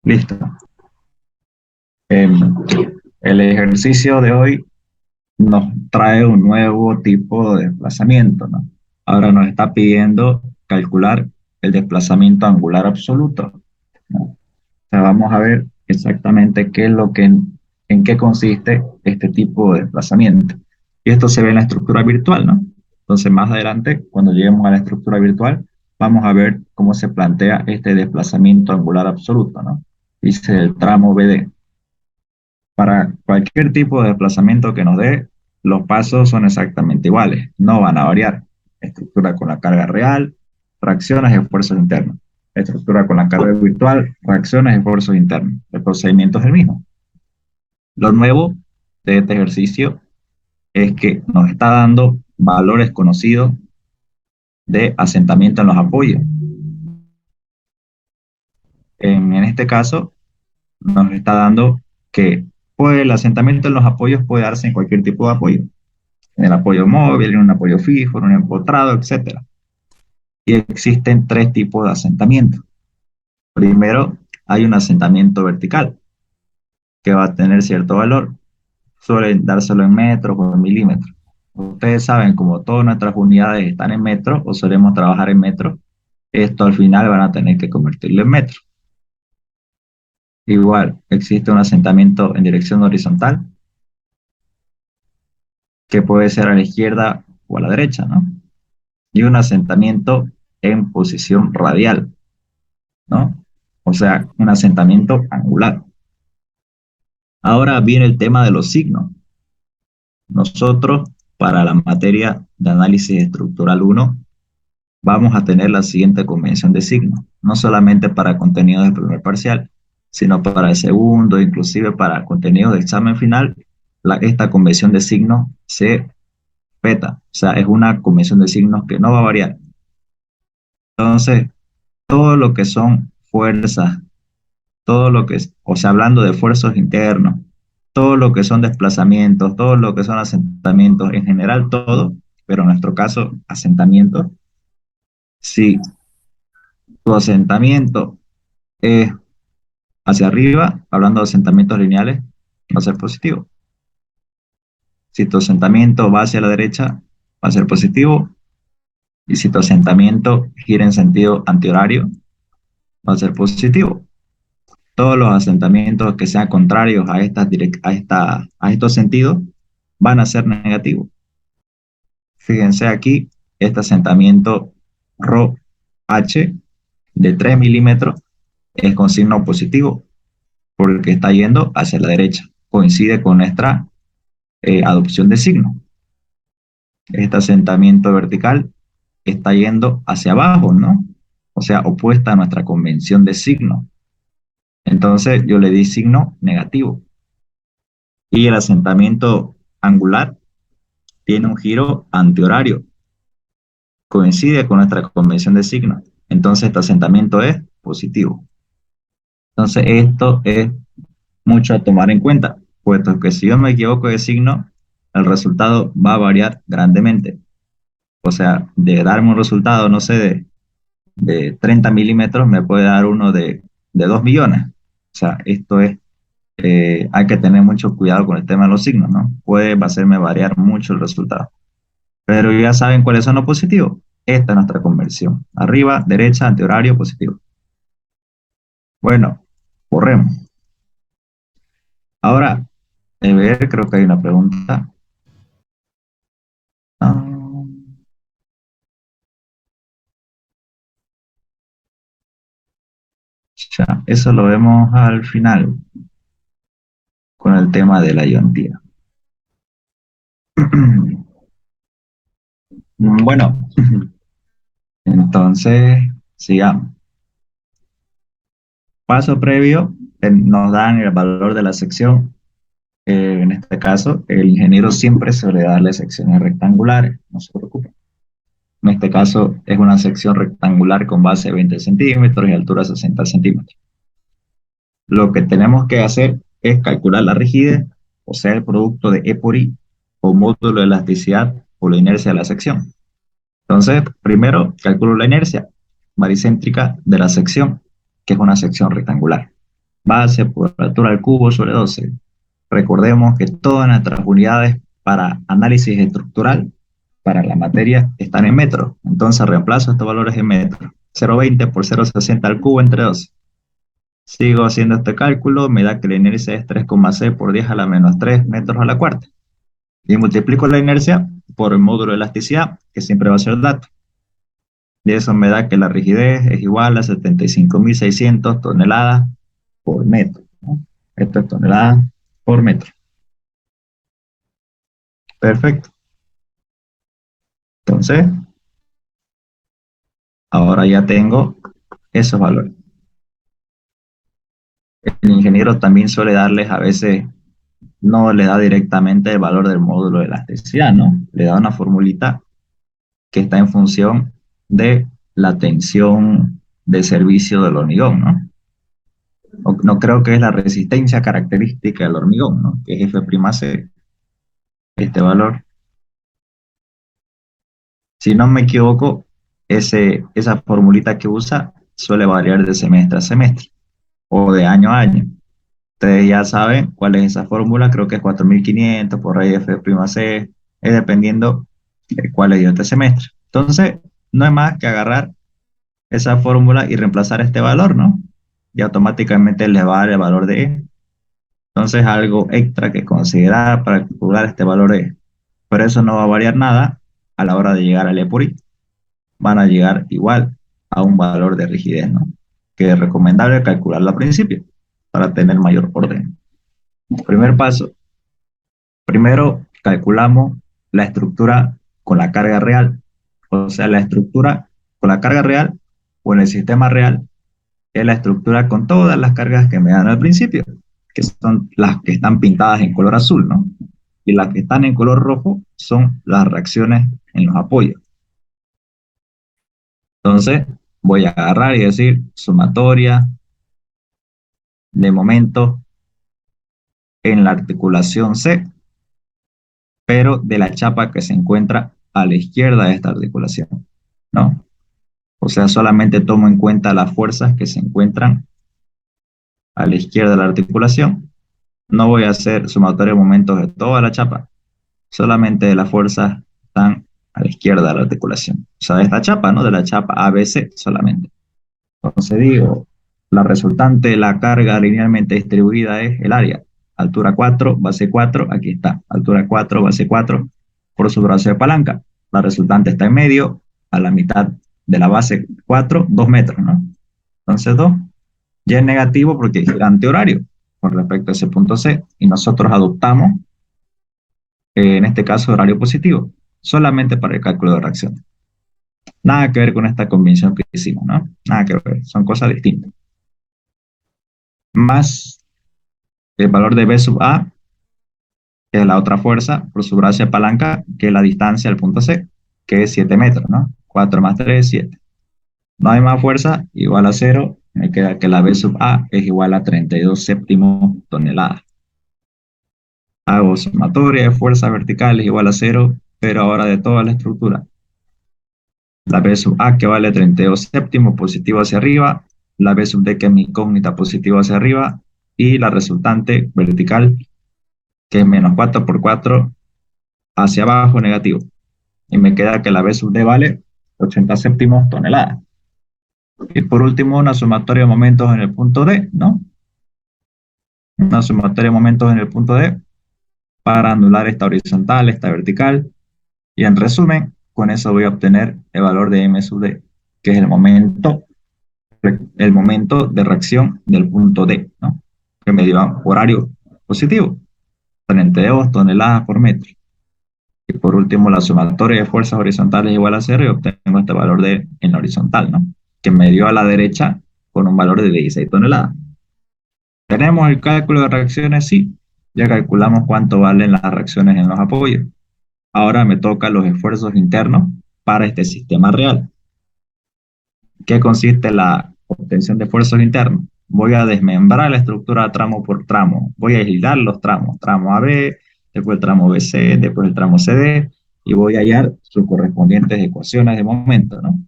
Listo. Em, el ejercicio de hoy nos trae un nuevo tipo de desplazamiento, ¿no? Ahora nos está pidiendo calcular el desplazamiento angular absoluto, ¿no? O sea, vamos a ver exactamente qué es en qué consiste este tipo de desplazamiento. Y esto se ve en la estructura virtual, ¿no? Entonces, más adelante, cuando lleguemos a la estructura virtual, vamos a ver cómo se plantea este desplazamiento angular absoluto, ¿no? Dice el tramo BD. Para cualquier tipo de desplazamiento que nos dé, los pasos son exactamente iguales, no van a variar. Estructura con la carga real, reacciones y esfuerzos internos. Estructura con la carga virtual, reacciones y esfuerzos internos. El procedimiento es el mismo. Lo nuevo de este ejercicio es que nos está dando valores conocidos de asentamiento en los apoyos. En este caso, nos está dando que pues, el asentamiento en los apoyos puede darse en cualquier tipo de apoyo. En el apoyo móvil, en un apoyo fijo, en un empotrado, etcétera. Y existen tres tipos de asentamiento. Primero, hay un asentamiento vertical, que va a tener cierto valor. Suelen dárselo en metros o en milímetros. Ustedes saben, como todas nuestras unidades están en metros o solemos trabajar en metros, esto al final van a tener que convertirlo en metros. Igual, existe un asentamiento en dirección horizontal, que puede ser a la izquierda o a la derecha, ¿no? Y un asentamiento en posición radial, ¿no? O sea, un asentamiento angular. Ahora viene el tema de los signos. Nosotros, para la materia de análisis estructural 1, vamos a tener la siguiente convención de signos, no solamente para contenido del primer parcial, sino para el segundo, inclusive para contenido de examen final, esta convención de signos se peta, o sea, es una convención de signos que no va a variar. Entonces, todo lo que son fuerzas, todo lo que es, o sea, hablando de esfuerzos internos, todo lo que son desplazamientos, todo lo que son asentamientos, en general todo, pero en nuestro caso, asentamientos, si tu asentamiento es hacia arriba, hablando de asentamientos lineales, va a ser positivo. Si tu asentamiento va hacia la derecha, va a ser positivo. Y si tu asentamiento gira en sentido antihorario, va a ser positivo. Todos los asentamientos que sean contrarios a estos sentidos van a ser negativos. Fíjense aquí, este asentamiento ρh de 3 milímetros es con signo positivo porque está yendo hacia la derecha. Coincide con nuestra adopción de signo. Este asentamiento vertical está yendo hacia abajo, ¿no? O sea, opuesta a nuestra convención de signo. Entonces yo le di signo negativo. Y el asentamiento angular tiene un giro antihorario, coincide con nuestra convención de signo. Entonces este asentamiento es positivo. Entonces esto es mucho a tomar en cuenta, puesto que si yo me equivoco de signo, el resultado va a variar grandemente. O sea, de darme un resultado, no sé, de 30 milímetros, me puede dar uno de 2 millones. O sea, esto es, hay que tener mucho cuidado con el tema de los signos, ¿no? Puede hacerme variar mucho el resultado. Pero ya saben cuáles son los positivos. Esta es nuestra conversión. Arriba, derecha, antihorario, positivo. Bueno, corremos. Ahora, ver, creo que hay una pregunta. Ah, ya, eso lo vemos al final con el tema de la iontía. Bueno, entonces, sigamos. Paso previo, nos dan el valor de la sección. En este caso, el ingeniero siempre suele darle secciones rectangulares, no se preocupe. En este caso, es una sección rectangular con base de 20 centímetros y altura 60 centímetros. Lo que tenemos que hacer es calcular la rigidez, o sea, el producto de E por I, o módulo de elasticidad o la inercia de la sección. Entonces, primero calculo la inercia baricéntrica de la sección, que es una sección rectangular. base por altura al cubo sobre 12. Recordemos que todas nuestras unidades para análisis estructural, para la materia, están en metros. Entonces reemplazo estos valores en metros. 0,20 por 0,60 al cubo entre 12. Sigo haciendo este cálculo, me da que la inercia es 3,6 por 10 a la menos 3 metros a la cuarta. Y multiplico la inercia por el módulo de elasticidad, que siempre va a ser dato. Y eso me da que la rigidez es igual a 75.600 toneladas por metro, ¿no? Esto es toneladas por metro. Perfecto. Entonces, ahora ya tengo esos valores. El ingeniero también suele darles a veces, no le da directamente el valor del módulo de elasticidad, ¿no? Le da una formulita que está en función de la tensión de servicio del hormigón, ¿no? No creo que es la resistencia característica del hormigón, ¿no? Que es F', este valor. Si no me equivoco, esa formulita que usa suele variar de semestre a semestre o de año a año. Ustedes ya saben cuál es esa fórmula, creo que es 4500 por ahí F', es dependiendo de cuál es de este semestre. Entonces, no es más que agarrar esa fórmula y reemplazar este valor, ¿no? Y automáticamente le va a dar el valor de E. Entonces, algo extra que considerar para calcular este valor de E. Pero eso no va a variar nada a la hora de llegar al E por I. Van a llegar igual a un valor de rigidez, ¿no? Que es recomendable calcularlo al principio para tener mayor orden. Primer paso. Primero calculamos la estructura con la carga real. O sea, la estructura con la carga real o en el sistema real es la estructura con todas las cargas que me dan al principio, que son las que están pintadas en color azul, ¿no? Y las que están en color rojo son las reacciones en los apoyos. Entonces, voy a agarrar y decir sumatoria de momentos en la articulación C, pero de la chapa que se encuentra a la izquierda de esta articulación, ¿no? O sea, solamente tomo en cuenta las fuerzas que se encuentran a la izquierda de la articulación. No voy a hacer sumatoria de momentos de toda la chapa, solamente de las fuerzas que están a la izquierda de la articulación. O sea, de esta chapa, ¿no? De la chapa ABC solamente. Entonces digo, la resultante de la carga linealmente distribuida es el área. Altura 4, base 4, aquí está. Altura 4, base 4, por su brazo de palanca. La resultante está en medio, a la mitad de la base 4, 2 metros, ¿no? Entonces 2 ya es negativo porque es gigante horario con respecto a ese punto C. Y nosotros adoptamos, en este caso, horario positivo, solamente para el cálculo de reacción. Nada que ver con esta convención que hicimos, ¿no? Nada que ver, son cosas distintas. Más el valor de B sub A, que es la otra fuerza, por su brazo de palanca, que es la distancia al punto C, que es 7 metros, ¿no? 4 más 3, 7. No hay más fuerza, igual a 0, me queda que la B sub A es igual a 32 séptimos toneladas. Hago sumatoria de fuerzas verticales igual a 0, pero ahora de toda la estructura. La B sub A que vale 32 séptimos positivo hacia arriba, la B sub D que es mi incógnita positivo hacia arriba, y la resultante vertical que es menos 4 por 4 hacia abajo negativo. Y me queda que la B sub D vale 80 séptimos toneladas. Y por último, una sumatoria de momentos en el punto D, ¿no? Una sumatoria de momentos en el punto D para anular esta horizontal, esta vertical. Y en resumen, con eso voy a obtener el valor de M sub D, que es el momento de reacción del punto D, ¿no? Que me dio horario positivo, 32 toneladas por metro. Y por último, la sumatoria de fuerzas horizontales igual a 0 y obtengo este valor de en la horizontal, ¿no? Que me dio a la derecha con un valor de 16 toneladas. ¿Tenemos el cálculo de reacciones? Sí. Ya calculamos cuánto valen las reacciones en los apoyos. Ahora me toca los esfuerzos internos para este sistema real. ¿Qué consiste la obtención de esfuerzos internos? Voy a desmembrar la estructura tramo por tramo. Voy a aislar los tramos. Tramo AB, después el tramo BC, después el tramo CD, y voy a hallar sus correspondientes ecuaciones de momento, ¿no?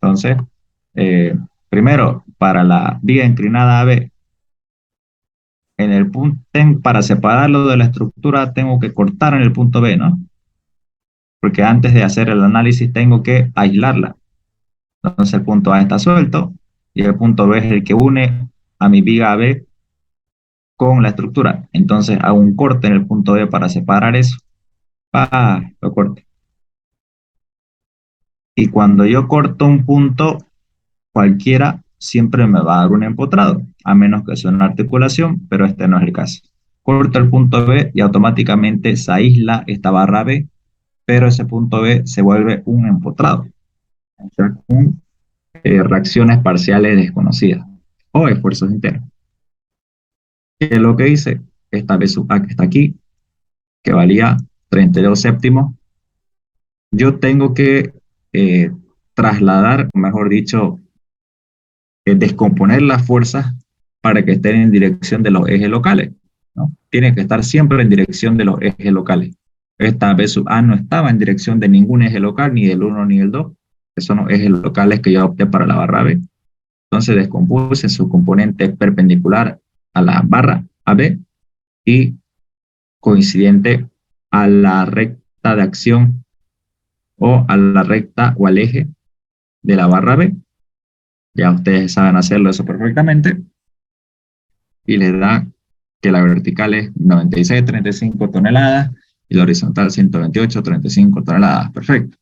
Entonces, Primero, para la viga inclinada AB, en el punto, para separarlo de la estructura, tengo que cortar en el punto B, ¿no? Porque antes de hacer el análisis tengo que aislarla. Entonces el punto A está suelto y el punto B es el que une a mi viga AB con la estructura. Entonces hago un corte en el punto B para separar eso. Lo corto. Y cuando yo corto un punto cualquiera, siempre me va a dar un empotrado, a menos que sea una articulación, pero este no es el caso. Corto el punto B y automáticamente se aísla esta barra B, pero ese punto B se vuelve un empotrado, o sea, con reacciones parciales desconocidas o esfuerzos internos. ¿Qué es lo que hice? Esta B sub A que está aquí, que valía 32 séptimos, yo tengo que eh, trasladar, o mejor dicho, descomponer las fuerzas para que estén en dirección de los ejes locales, ¿no? Tienen que estar siempre en dirección de los ejes locales. Esta B sub A no estaba en dirección de ningún eje local, ni del 1 ni del 2, que son los ejes locales que yo opté para la barra B. Entonces descompuse su componente perpendicular a la barra AB y coincidente a la recta de acción o a la recta o al eje de la barra B. Ya ustedes saben hacerlo eso perfectamente. Y les da que la vertical es 96,35 toneladas y la horizontal 128,35 toneladas. Perfecto.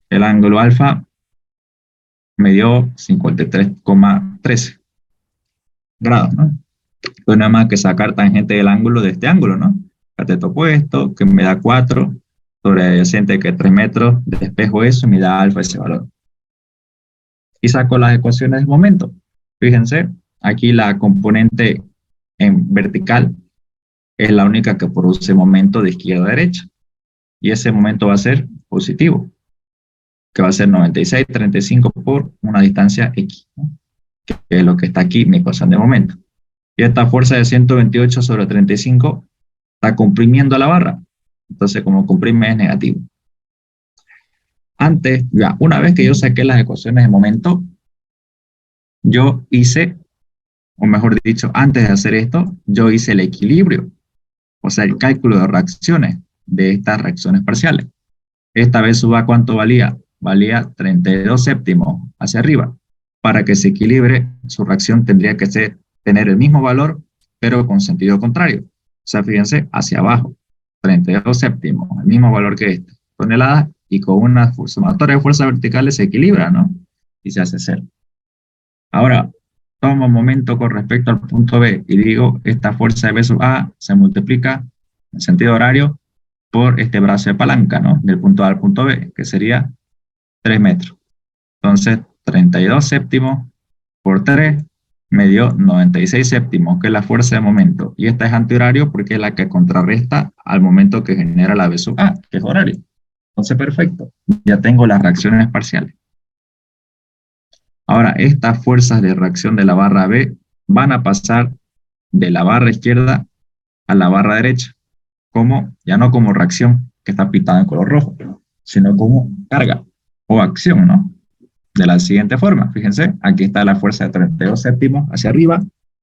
El ángulo alfa me dio 53,13 grados, ¿no? Entonces nada más que sacar tangente del ángulo de este ángulo, ¿no? Cateto opuesto, que me da 4, sobre adyacente que 3 metros, despejo eso y me da alfa ese valor. Y saco las ecuaciones del momento. Fíjense, aquí la componente en vertical es la única que produce momento de izquierda a derecha. Y ese momento va a ser positivo, que va a ser 96,35 por una distancia X, ¿no? Que es lo que está aquí, mi ecuación de momento. Y esta fuerza de 128 sobre 35 está comprimiendo la barra. Entonces, como comprime es negativo. Antes, ya, una vez que yo saqué las ecuaciones de momento, yo hice, o mejor dicho, antes de hacer esto, yo hice el equilibrio, o sea, el cálculo de reacciones de estas reacciones parciales. Esta vez suba, ¿cuánto valía? Valía 32 séptimos hacia arriba. Para que se equilibre, su reacción tendría que tener el mismo valor, pero con sentido contrario. O sea, fíjense, hacia abajo, 32 séptimos, el mismo valor que esta tonelada, y con una sumatoria de fuerzas verticales se equilibra, ¿no? Y se hace cero. Ahora, tomo un momento con respecto al punto B y digo, esta fuerza de B sub A se multiplica en sentido horario por este brazo de palanca, ¿no? Del punto A al punto B, que sería 3 metros. Entonces, 32 séptimos por 3 me dio 96 séptimos, que es la fuerza de momento. Y esta es antihorario porque es la que contrarresta al momento que genera la B sub A, que es horario. Entonces, perfecto. Ya tengo las reacciones parciales. Ahora, estas fuerzas de reacción de la barra B van a pasar de la barra izquierda a la barra derecha, como, ya no como reacción, que está pintada en color rojo, sino como carga o acción, ¿no? De la siguiente forma, fíjense, aquí está la fuerza de 32 séptimos hacia arriba,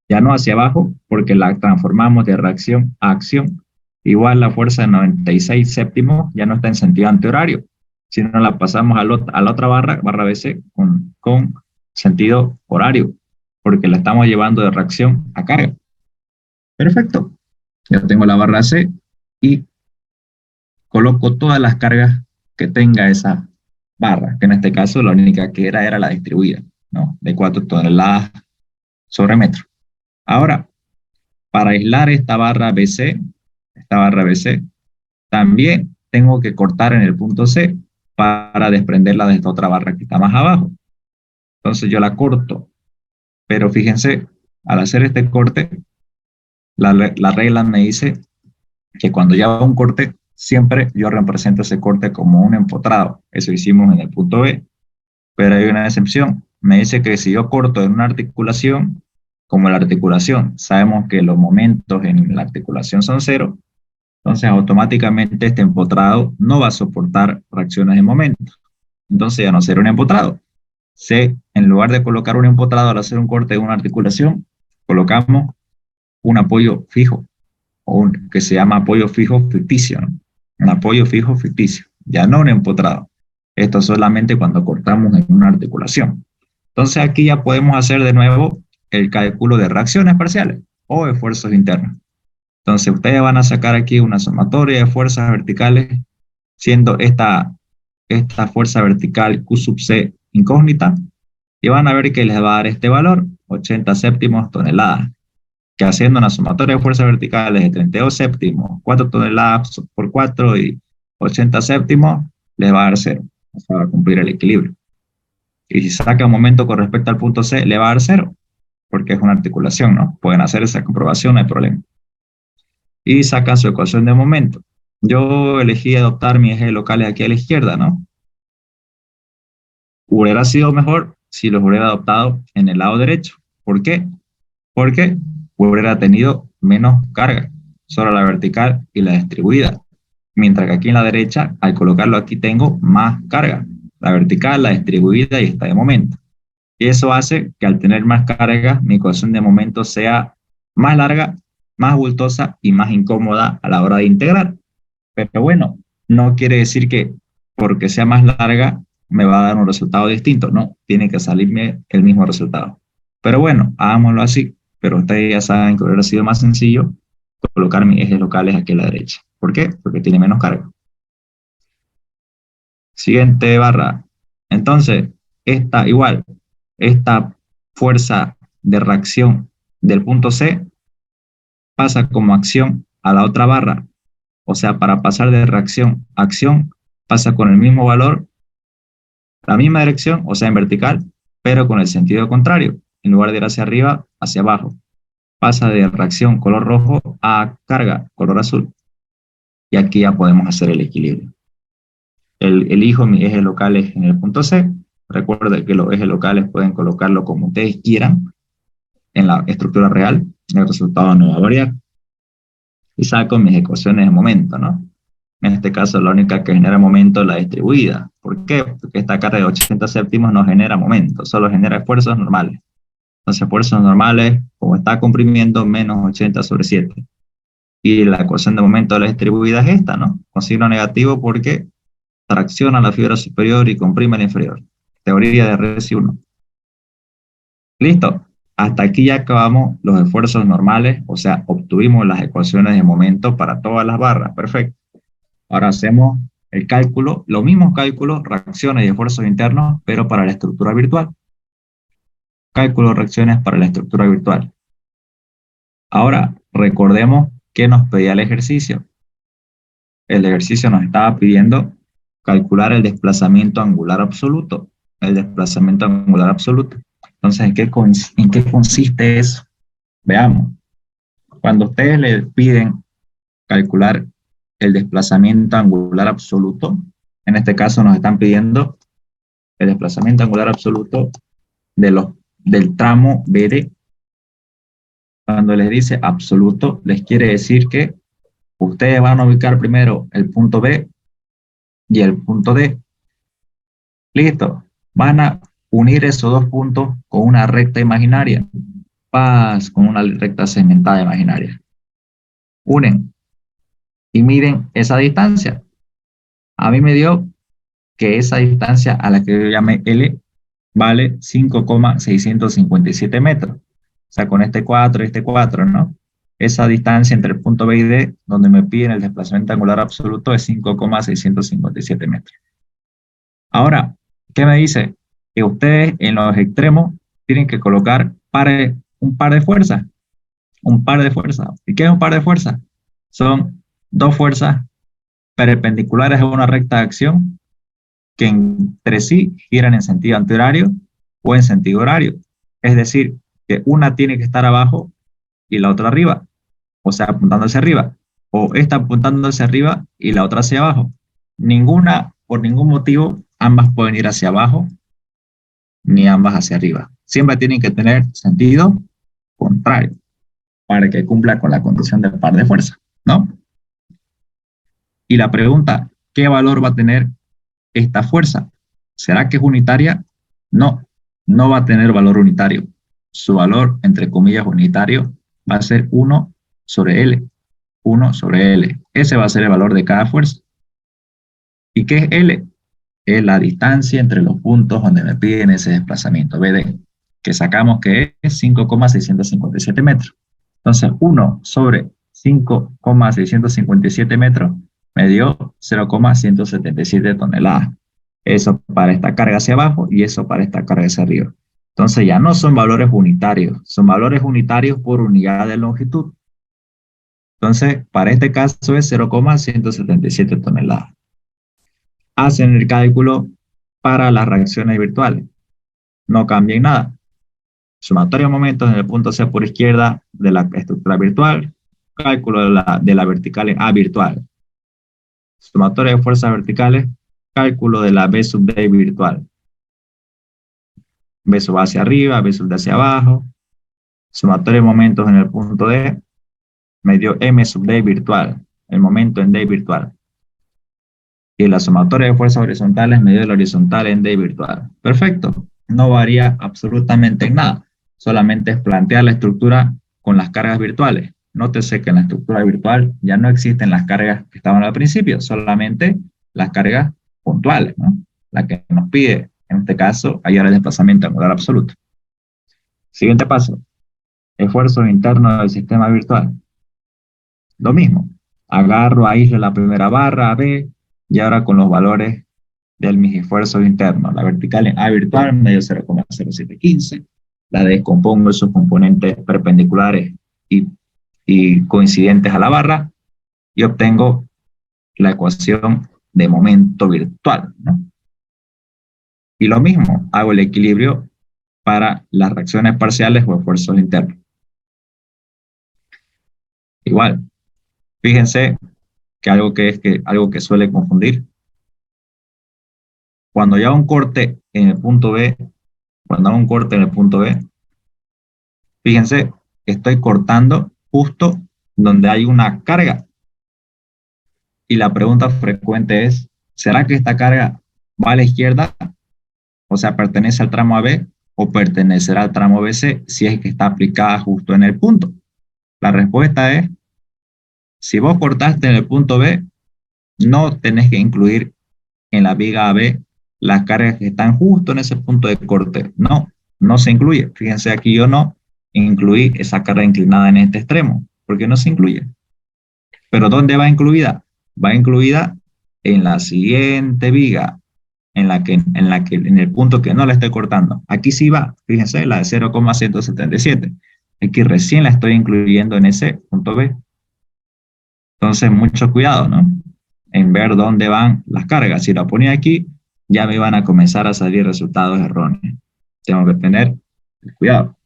ya no hacia abajo, porque la transformamos de reacción a acción. Igual la fuerza de 96 séptimos ya no está en sentido antihorario, sino la pasamos a la otra barra, barra BC, con sentido horario, porque la estamos llevando de reacción a carga. Perfecto. Ya tengo la barra C y coloco todas las cargas que tenga esa barra, que en este caso la única que era la distribuida, ¿no? De 4 toneladas sobre metro. Ahora, para aislar esta barra BC, también tengo que cortar en el punto C para desprenderla de esta otra barra que está más abajo. Entonces yo la corto, pero fíjense, al hacer este corte, la regla me dice que cuando ya hago un corte, siempre yo represento ese corte como un empotrado. Eso hicimos en el punto B. Pero hay una excepción. Me dice que si yo corto en una articulación, como la articulación, sabemos que los momentos en la articulación son cero, entonces automáticamente este empotrado no va a soportar fracciones de momento. Entonces ya no será un empotrado, C, en lugar de colocar un empotrado al hacer un corte de una articulación, colocamos un apoyo fijo, que se llama apoyo fijo ficticio, ¿no? Un apoyo fijo ficticio, ya no un empotrado. Esto solamente cuando cortamos en una articulación. Entonces aquí ya podemos hacer de nuevo el cálculo de reacciones parciales o esfuerzos internos. Entonces ustedes van a sacar aquí una sumatoria de fuerzas verticales, siendo esta fuerza vertical Q sub C incógnita, y van a ver que les va a dar este valor, 80 séptimos toneladas, que haciendo una sumatoria de fuerzas verticales de 32 séptimos, 4 toneladas por 4 y 80 séptimos, les va a dar 0. O sea, va a cumplir el equilibrio. Y si saca un momento con respecto al punto C, le va a dar 0, porque es una articulación, ¿no? Pueden hacer esa comprobación, no hay problema. Y sacan su ecuación de momento. Yo elegí adoptar mi eje locales aquí a la izquierda, ¿no? Hubiera sido mejor si los hubiera adoptado en el lado derecho. ¿Por qué? Porque hubiera tenido menos carga sobre la vertical y la distribuida. Mientras que aquí en la derecha, al colocarlo aquí, tengo más carga. La vertical, la distribuida y esta de momento. Y eso hace que al tener más carga, mi ecuación de momento sea más larga, más bultosa y más incómoda a la hora de integrar. Pero bueno, no quiere decir que porque sea más larga me va a dar un resultado distinto. No, tiene que salirme el mismo resultado. Pero bueno, hagámoslo así. Pero ustedes ya saben que hubiera sido más sencillo colocar mis ejes locales aquí a la derecha. ¿Por qué? Porque tiene menos carga. Siguiente barra. Entonces, esta fuerza de reacción del punto C pasa como acción a la otra barra. O sea, para pasar de reacción a acción, pasa con el mismo valor, la misma dirección, o sea, en vertical, pero con el sentido contrario. En lugar de ir hacia arriba, hacia abajo. Pasa de reacción color rojo a carga color azul. Y aquí ya podemos hacer el equilibrio. Elijo mis ejes locales en el punto C. Recuerden que los ejes locales pueden colocarlo como ustedes quieran en la estructura real. El resultado no va a variar. Y saco mis ecuaciones de momento, ¿no? En este caso, la única que genera momento es la distribuida. ¿Por qué? Porque esta carga de 80 séptimos no genera momento, solo genera esfuerzos normales. Entonces, esfuerzos normales, como está comprimiendo, menos 80 sobre 7. Y la ecuación de momento de la distribuida es esta, ¿no? Con signo negativo porque tracciona la fibra superior y comprime la inferior. Teoría de Resi 1. Listo. Hasta aquí ya acabamos los esfuerzos normales, o sea, obtuvimos las ecuaciones de momento para todas las barras. Perfecto. Ahora hacemos el cálculo, los mismos cálculos, reacciones y esfuerzos internos, pero para la estructura virtual. Cálculo de reacciones para la estructura virtual. Ahora, recordemos que nos pedía el ejercicio. El ejercicio nos estaba pidiendo calcular el desplazamiento angular absoluto. El desplazamiento angular absoluto. Entonces, ¿en qué consiste eso? Veamos. Cuando ustedes le piden calcular el desplazamiento angular absoluto, en este caso nos están pidiendo el desplazamiento angular absoluto del tramo BD. Cuando les dice absoluto, les quiere decir que ustedes van a ubicar primero el punto B y el punto D. Listo. Van a unir esos dos puntos con una recta imaginaria. Con una recta segmentada imaginaria. Unen y miden esa distancia. A mí me dio que esa distancia a la que yo llamé L vale 5,657 metros. O sea, con este 4 y este 4, ¿no? Esa distancia entre el punto B y D, donde me piden el desplazamiento angular absoluto, es 5,657 metros. Ahora, ¿qué me dice? Que ustedes en los extremos tienen que colocar un par de fuerzas. Un par de fuerzas. ¿Y qué es un par de fuerzas? Son dos fuerzas perpendiculares a una recta de acción que entre sí giran en sentido antihorario o en sentido horario. Es decir, que una tiene que estar abajo y la otra arriba, o sea, apuntando hacia arriba, o esta apuntando hacia arriba y la otra hacia abajo. Ninguna, por ningún motivo, ambas pueden ir hacia abajo ni ambas hacia arriba. Siempre tienen que tener sentido contrario para que cumpla con la condición del par de fuerza, ¿no? Y la pregunta, ¿qué valor va a tener esta fuerza? ¿Será que es unitaria? No, no va a tener valor unitario. Su valor, entre comillas, unitario, va a ser 1 sobre L. 1 sobre L. Ese va a ser el valor de cada fuerza. ¿Y qué es L? Es la distancia entre los puntos donde me piden ese desplazamiento BD, que sacamos que es 5,657 metros. Entonces, 1 sobre 5,657 metros me dio 0,177 toneladas. Eso para esta carga hacia abajo y eso para esta carga hacia arriba. Entonces ya no son valores unitarios, son valores unitarios por unidad de longitud. Entonces, para este caso es 0,177 toneladas. Hacen el cálculo para las reacciones virtuales. No cambien nada. Sumatoria de momentos en el punto C por izquierda de la estructura virtual. Cálculo de la vertical en A virtual. Sumatoria de fuerzas verticales. Cálculo de la B sub D virtual. B sub A hacia arriba, B sub D hacia abajo. Sumatoria de momentos en el punto D. Me dio M sub D virtual. El momento en D virtual. Y la sumatoria de fuerzas horizontales me dio el horizontal en D virtual. Perfecto. No varía absolutamente en nada. Solamente es plantear la estructura con las cargas virtuales. Nótese que en la estructura virtual ya no existen las cargas que estaban al principio, solamente las cargas puntuales, ¿no? La que nos pide, en este caso, hallar el desplazamiento angular absoluto. Siguiente paso. Esfuerzo interno del sistema virtual. Lo mismo. Agarro, aíslo la primera barra, B, y ahora con los valores de mis esfuerzos internos. La vertical en A virtual me dio 0,0715. La descompongo en sus componentes perpendiculares y coincidentes a la barra y obtengo la ecuación de momento virtual, ¿no? Y lo mismo, hago el equilibrio para las reacciones parciales o esfuerzos internos. Igual, fíjense que algo que suele confundir. Cuando ya hago un corte en el punto B, fíjense que estoy cortando justo donde hay una carga. Y la pregunta frecuente es, ¿será que esta carga va a la izquierda? O sea, ¿pertenece al tramo AB o pertenecerá al tramo BC si es que está aplicada justo en el punto? La respuesta es, si vos cortaste en el punto B, no tenés que incluir en la viga AB las cargas que están justo en ese punto de corte. No, no se incluye. Fíjense aquí yo no incluí esa carga inclinada en este extremo, porque no se incluye. Pero ¿dónde va incluida? Va incluida en la siguiente viga, en el punto que no la estoy cortando. Aquí sí va, fíjense, la de 0,177. Aquí recién la estoy incluyendo en ese punto B. Entonces, mucho cuidado, ¿no? En ver dónde van las cargas. Si la ponía aquí, ya me van a comenzar a salir resultados erróneos. Tengo que tener cuidado.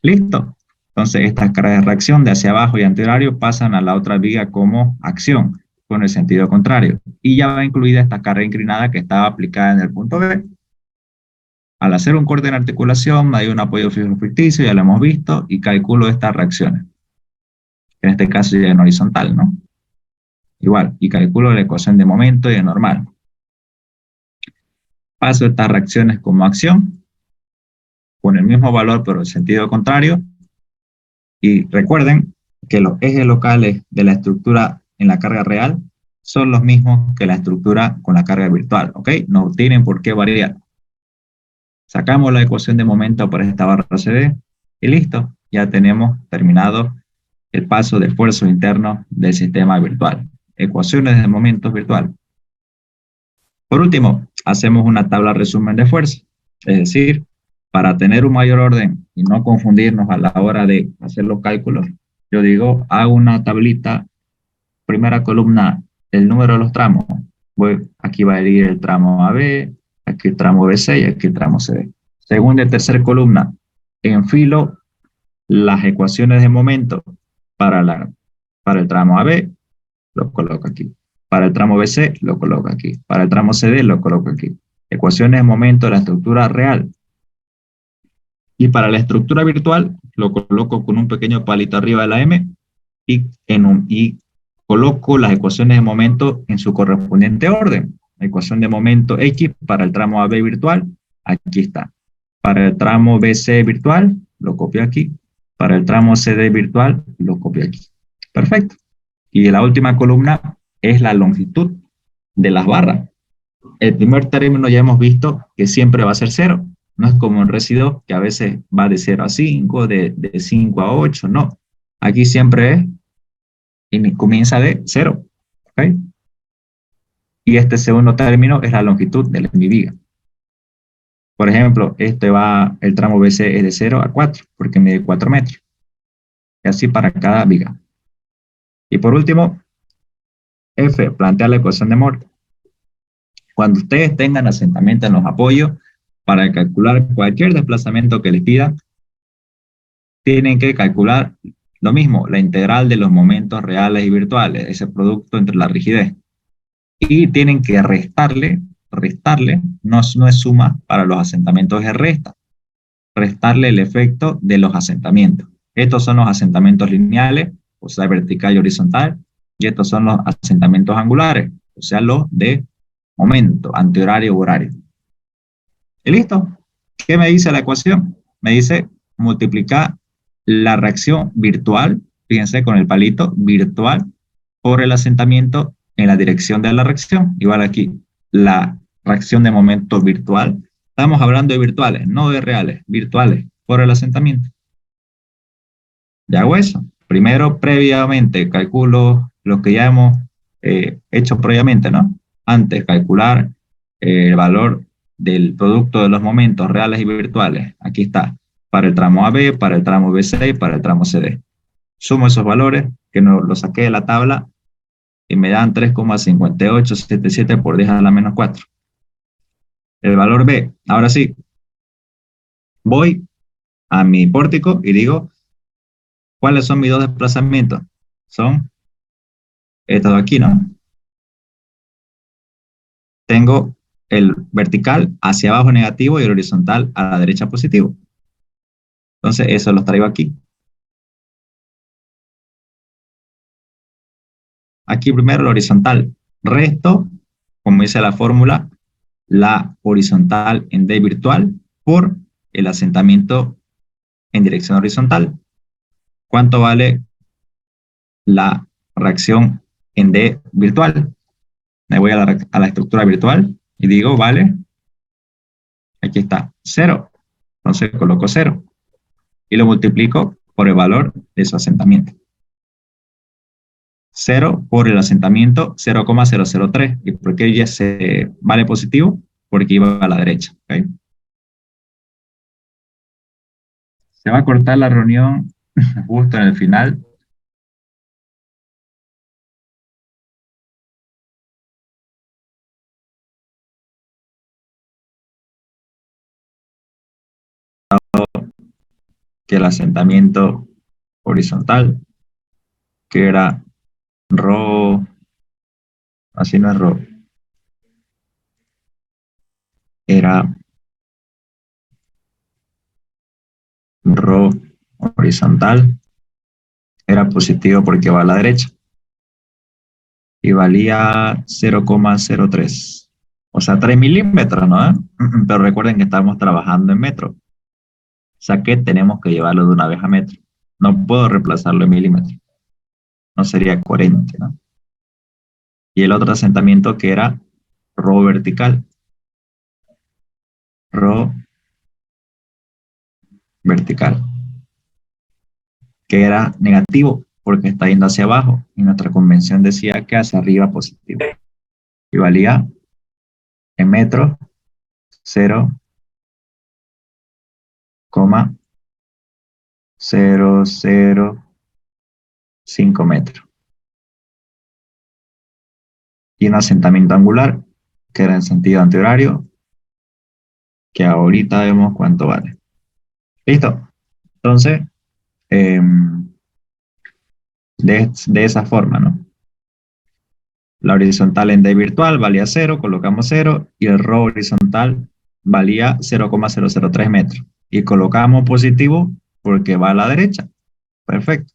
¿Listo? Entonces, estas cargas de reacción de hacia abajo y antihorario pasan a la otra viga como acción, con el sentido contrario. Y ya va incluida esta carga inclinada que estaba aplicada en el punto B. Al hacer un corte en articulación, hay un apoyo fijo ficticio, ya lo hemos visto, y calculo estas reacciones. En este caso ya en horizontal, ¿no? Igual, y calculo la ecuación de momento y de normal. Paso estas reacciones como acción, con el mismo valor pero en sentido contrario. Y recuerden que los ejes locales de la estructura en la carga real son los mismos que la estructura con la carga virtual, ¿ok? No tienen por qué variar. Sacamos la ecuación de momento para esta barra CD y listo, ya tenemos terminado el paso de esfuerzo interno del sistema virtual. Ecuaciones de momentos virtual. Por último, hacemos una tabla resumen de fuerza, es decir, para tener un mayor orden y no confundirnos a la hora de hacer los cálculos, yo digo, hago una tablita, primera columna, el número de los tramos. Aquí va a ir el tramo AB, aquí el tramo BC y aquí el tramo CD. Segunda y tercera columna, enfilo las ecuaciones de momento para el tramo AB, lo coloco aquí. Para el tramo BC, lo coloco aquí. Para el tramo CD, lo coloco aquí. Ecuaciones de momento de la estructura real. Y para la estructura virtual, lo coloco con un pequeño palito arriba de la M y coloco las ecuaciones de momento en su correspondiente orden. La ecuación de momento X para el tramo AB virtual, aquí está. Para el tramo BC virtual, lo copio aquí. Para el tramo CD virtual, lo copio aquí. Perfecto. Y la última columna es la longitud de las barras. El primer término ya hemos visto que siempre va a ser cero. No es como en residuos que a veces va de 0 a 5, de 5 a 8, no. Aquí siempre es y comienza de 0. ¿Okay? Y este segundo término es la longitud de mi viga. Por ejemplo, el tramo BC es de 0 a 4, porque mide 4 metros. Y así para cada viga. Y por último, F, plantear la ecuación de Moore. Cuando ustedes tengan asentamiento en los apoyos, para calcular cualquier desplazamiento que les pidan, tienen que calcular lo mismo, la integral de los momentos reales y virtuales, ese producto entre la rigidez. Y tienen que restarle, no es suma para los asentamientos, es resta. Restarle el efecto de los asentamientos. Estos son los asentamientos lineales, o sea, vertical y horizontal, y estos son los asentamientos angulares, o sea, los de momento, antihorario u horario. ¿Y listo? ¿Qué me dice la ecuación? Me dice multiplicar la reacción virtual, fíjense con el palito virtual, por el asentamiento en la dirección de la reacción. Igual aquí, la reacción de momento virtual. Estamos hablando de virtuales, no de reales, virtuales, por el asentamiento. Ya hago eso. Primero, previamente, calculo lo que ya hemos hecho previamente, ¿no? Antes, calcular el valor del producto de los momentos reales y virtuales. Aquí está, para el tramo AB, para el tramo BC y para el tramo CD. Sumo esos valores, que no los saqué de la tabla, y me dan 3,5877 por 10 a la menos 4. El valor B, ahora sí, voy a mi pórtico y digo, ¿cuáles son mis dos desplazamientos? Son estos de aquí, ¿no? Tengo el vertical hacia abajo negativo y el horizontal a la derecha positivo. Entonces, eso los traigo aquí. Aquí primero el horizontal. Resto, como dice la fórmula, la horizontal en D virtual por el asentamiento en dirección horizontal. ¿Cuánto vale la reacción en D virtual? Me voy a la estructura virtual y digo, vale, aquí está, 0. Entonces coloco 0 y lo multiplico por el valor de su asentamiento. 0 por el asentamiento 0,003. ¿Y por qué ya se vale positivo? Porque iba a la derecha. ¿Okay? Se va a cortar la reunión justo en el final. Que el asentamiento horizontal, que era ρ, así no es ρ, era ρ horizontal, era positivo porque va a la derecha y valía 0,03. O sea, 3 milímetros, ¿no? Pero recuerden que estamos trabajando en metros. O sea que tenemos que llevarlo de una vez a metro. No puedo reemplazarlo en milímetros. No sería coherente, ¿no? Y el otro asentamiento que era ρ vertical. ρ vertical. Que era negativo porque está yendo hacia abajo. Y nuestra convención decía que hacia arriba positivo. Y valía en metros 0,005 metros. Y un asentamiento angular, que era en sentido antihorario, que ahorita vemos cuánto vale. ¿Listo? Entonces, de esa forma, ¿no? La horizontal en D virtual valía 0, colocamos 0, y el ρ horizontal valía 0,003 metros. Y colocamos positivo porque va a la derecha. Perfecto.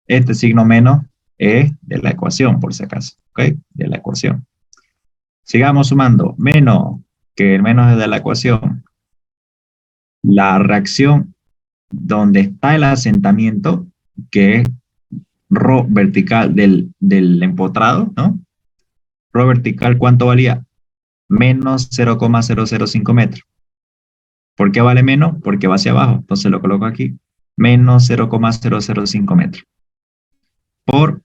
Este signo menos es de la ecuación, por si acaso. ¿Ok? De la ecuación. Sigamos sumando. Menos, que el menos es de la ecuación. la reacción donde está el asentamiento, que es ρ vertical del empotrado, ¿no? Ρ vertical, ¿cuánto valía? Menos 0,005 metros. ¿Por qué vale menos? Porque va hacia abajo. Entonces lo coloco aquí. Menos 0,005 metros. Por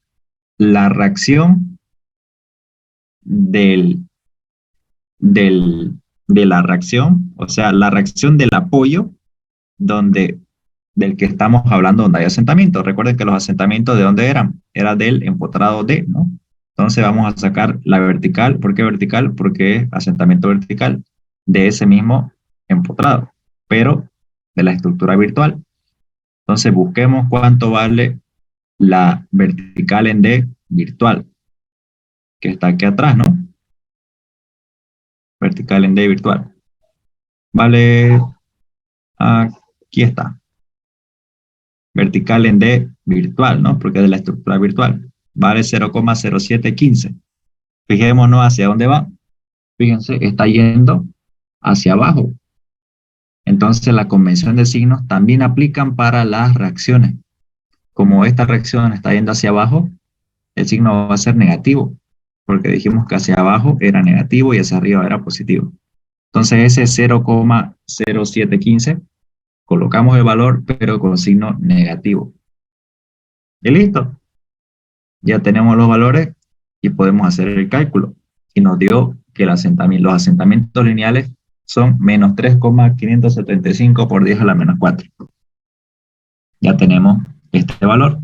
la reacción del, del, de la reacción, o sea, la reacción del apoyo donde, del que estamos hablando donde hay asentamiento. Recuerden que los asentamientos de dónde eran, era del empotrado D, ¿no? Entonces vamos a sacar la vertical. ¿Por qué vertical? Porque es asentamiento vertical de ese mismo empotrado, pero de la estructura virtual. Entonces busquemos cuánto vale la vertical en D virtual, que está aquí atrás, ¿no? Vertical en D virtual. Vale, aquí está. Vertical en D virtual, ¿no? Porque es de la estructura virtual. Vale 0,0715. Fijémonos hacia dónde va. Fíjense, está yendo hacia abajo. Entonces, la convención de signos también aplican para las reacciones. Como esta reacción está yendo hacia abajo, el signo va a ser negativo, porque dijimos que hacia abajo era negativo y hacia arriba era positivo. Entonces, ese 0,0715, colocamos el valor, pero con signo negativo. Y listo. Ya tenemos los valores y podemos hacer el cálculo. Y nos dio que los asentamientos lineales son menos 3,575 por 10 a la menos 4. Ya tenemos este valor.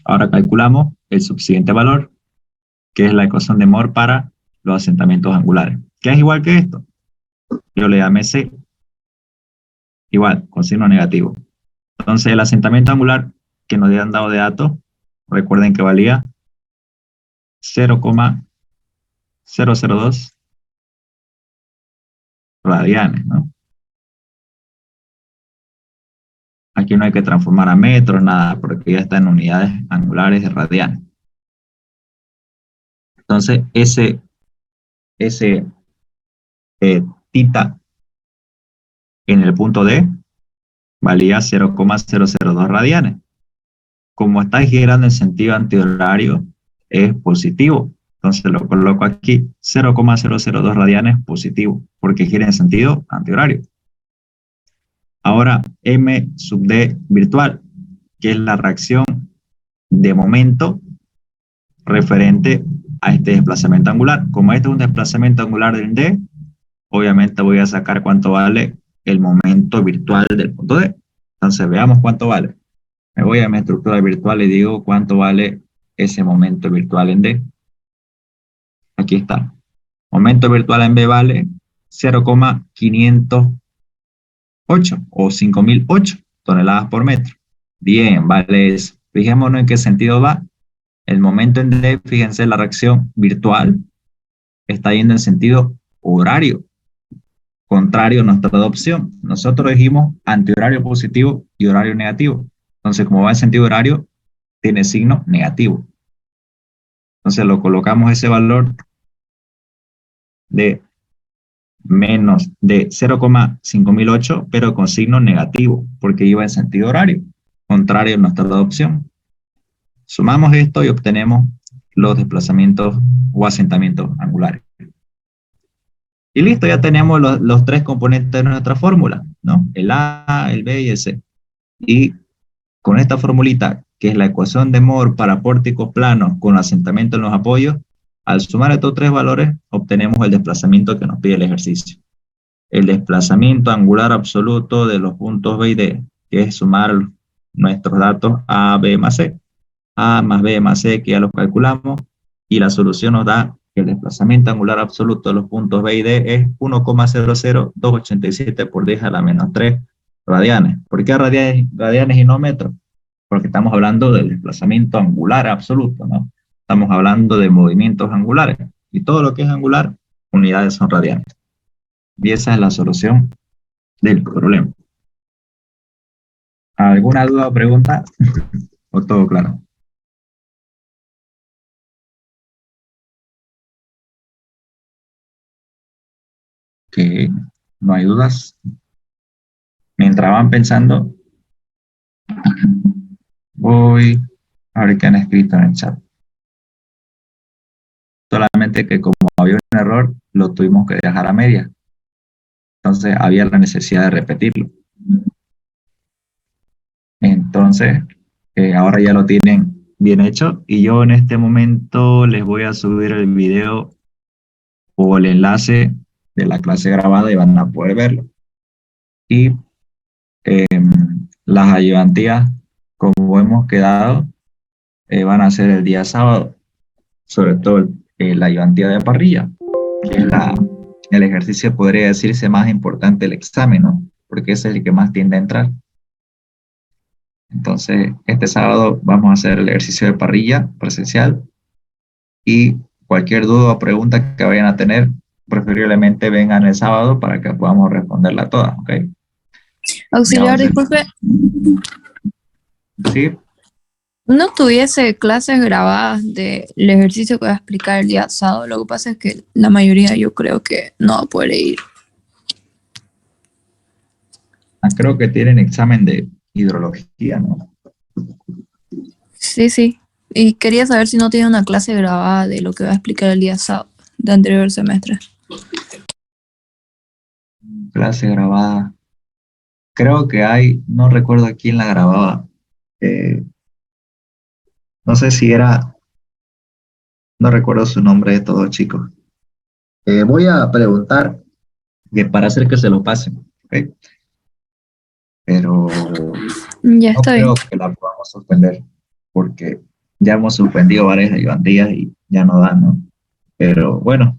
Ahora calculamos el subsiguiente valor, que es la ecuación de Moore para los asentamientos angulares, que es igual que esto. Yo le llamé C, igual, con signo negativo. Entonces, el asentamiento angular que nos habían dado de datos, recuerden que valía 0,002 radianes, ¿no? Aquí no hay que transformar a metros, nada, porque ya está en unidades angulares de radianes. Entonces, ese tita en el punto D valía 0,002 radianes. Como está girando en sentido antihorario, es positivo. Entonces lo coloco aquí, 0,002 radianes positivo, porque gira en sentido antihorario. Ahora, M sub D virtual, que es la reacción de momento referente a este desplazamiento angular. Como este es un desplazamiento angular del D, obviamente voy a sacar cuánto vale el momento virtual del punto D. Entonces veamos cuánto vale. Me voy a mi estructura virtual y digo cuánto vale ese momento virtual en D. Aquí está. Momento virtual en B vale 0,508 o 5008 toneladas por metro. Bien, vale eso. Fijémonos en qué sentido va. El momento en D, fíjense, la reacción virtual está yendo en sentido horario, contrario a nuestra adopción. Nosotros dijimos antihorario positivo y horario negativo. Entonces, como va en sentido horario, tiene signo negativo. Entonces, lo colocamos ese valor de menos de 0,5008, pero con signo negativo, porque iba en sentido horario, contrario a nuestra adopción. Sumamos esto y obtenemos los desplazamientos o asentamientos angulares. Y listo, ya tenemos los tres componentes de nuestra fórmula, ¿no? El A, el B y el C. Y con esta formulita, que es la ecuación de Moore para pórticos planos con asentamiento en los apoyos, al sumar estos tres valores, obtenemos el desplazamiento que nos pide el ejercicio. El desplazamiento angular absoluto de los puntos B y D, que es sumar nuestros datos A, B más C. A más B más C, que ya los calculamos, y la solución nos da que el desplazamiento angular absoluto de los puntos B y D es 1,00287 por 10 a la menos 3 radianes. ¿Por qué radianes y no metros? Porque estamos hablando del desplazamiento angular absoluto, ¿no? Estamos hablando de movimientos angulares. Y todo lo que es angular, unidades son radianes. Y esa es la solución del problema. ¿Alguna duda o pregunta? ¿O todo claro? Que no hay dudas. Mientras van pensando, voy a ver qué han escrito en el chat. Solamente que como había un error, lo tuvimos que dejar a media. Entonces había la necesidad de repetirlo. Entonces, ahora ya lo tienen bien hecho y yo en este momento les voy a subir el video o el enlace de la clase grabada y van a poder verlo. Y las ayudantías, como hemos quedado, van a ser el día sábado, sobre todo la ayudantía de parrilla, que es el ejercicio, podría decirse, más importante del examen, ¿no? Porque ese es el que más tiende a entrar. Entonces, este sábado vamos a hacer el ejercicio de parrilla presencial y cualquier duda o pregunta que vayan a tener, preferiblemente vengan el sábado para que podamos responderla todas, ¿ok? Ya va a Auxiliar, ser. disculpe, Sí, no tuviese clases grabadas del ejercicio que voy a explicar el día sábado. Lo que pasa es que la mayoría yo creo que no va a poder ir. creo que tienen examen de hidrología, ¿no? Sí, sí. Y quería saber si no tiene una clase grabada de lo que voy a explicar el día sábado de anterior semestre. Clase grabada. Creo que hay, no recuerdo a quién la grababa. Eh, no sé si era, no recuerdo su nombre de todos, chicos. Voy a preguntar que para hacer que se lo pasen, ¿ok? Pero Ya no está bien. creo que la podamos suspender porque ya hemos suspendido varias ayudantías y ya no dan, ¿no? Pero bueno,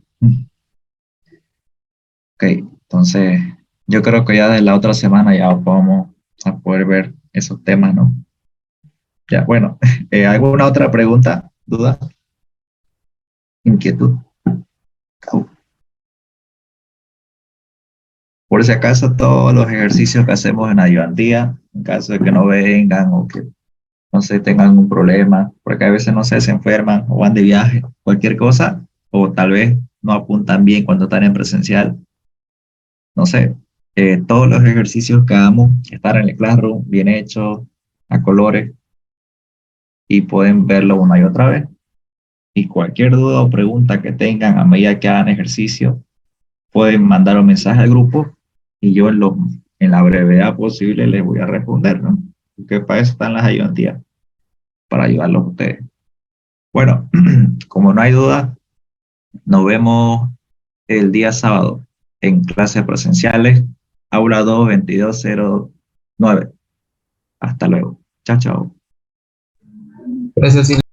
ok, entonces yo creo que ya desde la otra semana ya vamos a poder ver esos temas, ¿no? Ya, bueno, ¿alguna otra pregunta, duda, inquietud? Por si acaso, todos los ejercicios que hacemos en ayudantía, en caso de que no vengan o que no sé, tengan algún problema, porque a veces no sé, se enferman o van de viaje, cualquier cosa, o tal vez no apuntan bien cuando están en presencial, no sé, todos los ejercicios que hagamos, estar en el classroom, bien hechos, a colores, y pueden verlo una y otra vez. Y cualquier duda o pregunta que tengan a medida que hagan ejercicio, pueden mandar un mensaje al grupo y yo en la brevedad posible les voy a responder, ¿no? Porque para eso están las ayudantías, para ayudarlos a ustedes. Bueno, como no hay duda, nos vemos el día sábado en clases presenciales, aula 2-2209. Hasta luego. Chao, chao. Gracias,